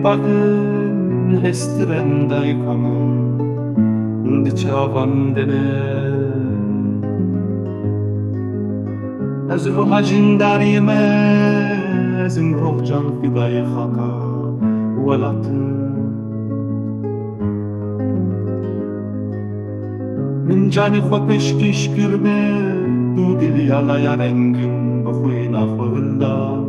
bagın hestiren daykanım Diçavan dene Ez ruhacın darime Ezin ruhcan fidayı haka Velatın من جانی خود پشکش کرده تو دلی علای رنگم بخوی نخورده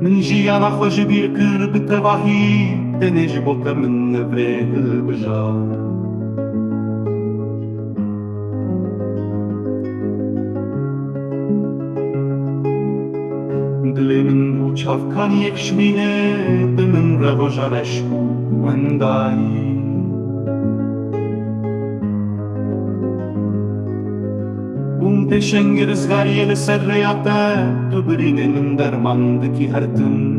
من جیانا خوش بیر کر بتواهی تنیج بوکا من نبره البجا دلی من بو چافکان یکشمینه دمن رو جارش وندایی اون تشنگ رزگاری لسر ریاته تو برینن درماندکی هر دم